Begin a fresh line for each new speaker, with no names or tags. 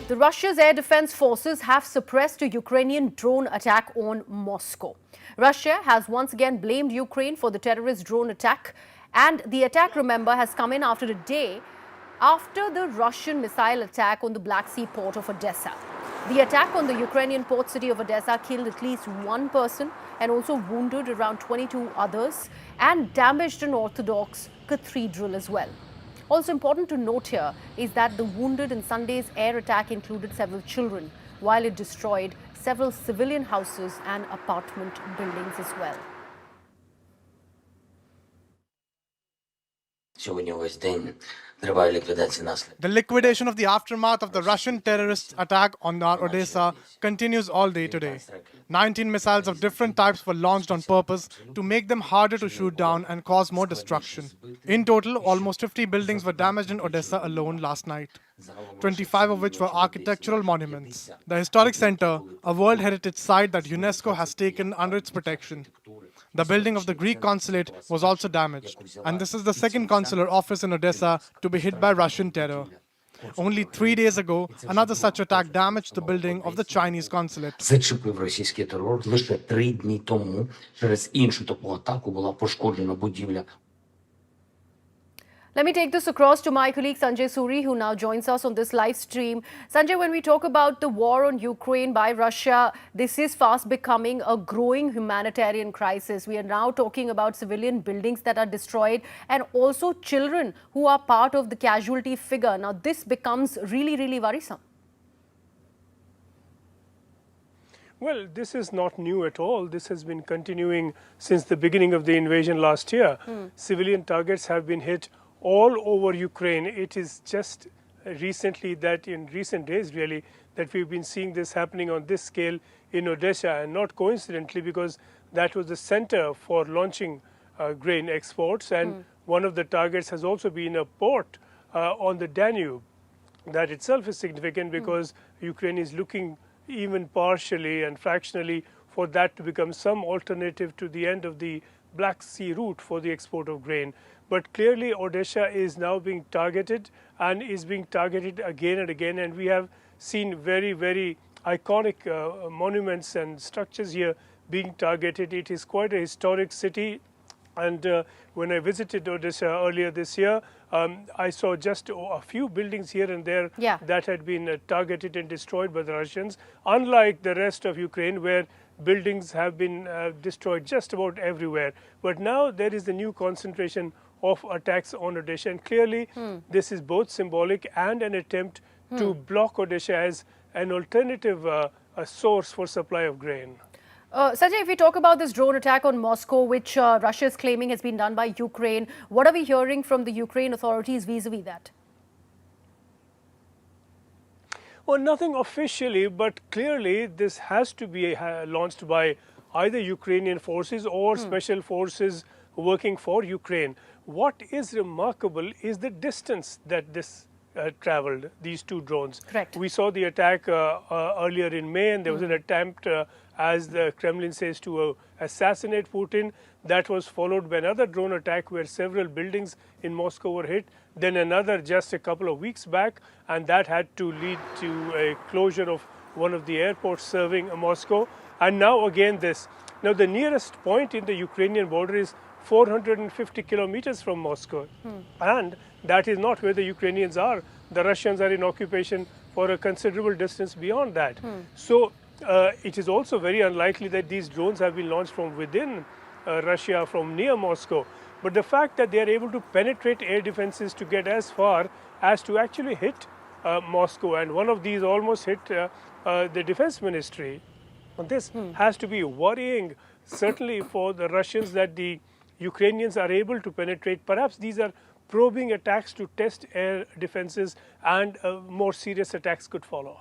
The Russia's air defense forces have suppressed a Ukrainian drone attack on Moscow. Russia has once again blamed Ukraine for the terrorist drone attack, and the attack, remember, has come in after a day after the Russian missile attack on the Black Sea port of Odesa. The attack on the Ukrainian port city of Odesa killed at least one person and also wounded around 22 others and damaged an Orthodox cathedral as well. Also important to note here is that the wounded in Sunday's air attack included several children, while it destroyed several civilian houses and apartment buildings as well.
The liquidation of the aftermath of the Russian terrorist attack on our Odesa continues all day today. 19 missiles of different types were launched on purpose to make them harder to shoot down and cause more destruction. In total, almost 50 buildings were damaged in Odesa alone last night, 25 of which were architectural monuments. The historic center, a World Heritage Site that UNESCO has taken under its protection. The building of the Greek consulate was also damaged, and this is the second consular office in Odesa to be hit by Russian terror. Only 3 days ago, another such attack damaged the building of the Chinese consulate.
Зачепив російський терор лише 3 дні тому. Через іншу таку атаку була пошкоджена будівля.
Let me take this across to my colleague Sanjay Suri, who now joins us on this live stream. Sanjay, when we talk about the war on Ukraine by Russia, this is fast becoming a growing humanitarian crisis. We are now talking about civilian buildings that are destroyed and also children who are part of the casualty figure. Now, this becomes really, really worrisome.
Well, this is not new at all. This has been continuing since the beginning of the invasion last year. Civilian targets have been hit all over Ukraine. It is just recently that in recent days really that we've been seeing this happening on this scale in Odessa, and not coincidentally because that was the center for launching grain exports, and one of the targets has also been a port on the Danube. That itself is significant because Ukraine is looking even partially and fractionally for that to become some alternative to the end of the Black Sea route for the export of grain. But clearly Odessa is now being targeted and is being targeted again and again, and we have seen very, very iconic monuments and structures here being targeted. It is quite a historic city, and when I visited Odessa earlier this year, I saw just a few buildings here and there that had been targeted and destroyed by the Russians, unlike the rest of Ukraine where buildings have been destroyed just about everywhere. But now there is the new concentration of attacks on Odessa, and clearly this is both symbolic and an attempt to block Odessa as an alternative a source for supply of grain.
Sanjay, if we talk about this drone attack on Moscow, which Russia is claiming has been done by Ukraine, what are we hearing from the Ukraine authorities vis-a-vis that?
Well, nothing officially, but clearly this has to be launched by either Ukrainian forces or special forces working for Ukraine. What is remarkable is the distance that this traveled, these two drones.
Correct.
We saw the attack earlier in May, and there was an attempt, as the Kremlin says, to assassinate Putin. That was followed by another drone attack where several buildings in Moscow were hit. Then another just a couple of weeks back, and that had to lead to a closure of one of the airports serving Moscow. And now again this. Now the nearest point in the Ukrainian border is 450 kilometers from Moscow. And that is not where the Ukrainians are. The Russians are in occupation for a considerable distance beyond that. So it is also very unlikely that these drones have been launched from within Russia, from near Moscow. But the fact that they are able to penetrate air defenses to get as far as to actually hit Moscow, and one of these almost hit the defense ministry. This has to be worrying, certainly for the Russians, that the Ukrainians are able to penetrate. Perhaps these are probing attacks to test air defenses, and more serious attacks could follow.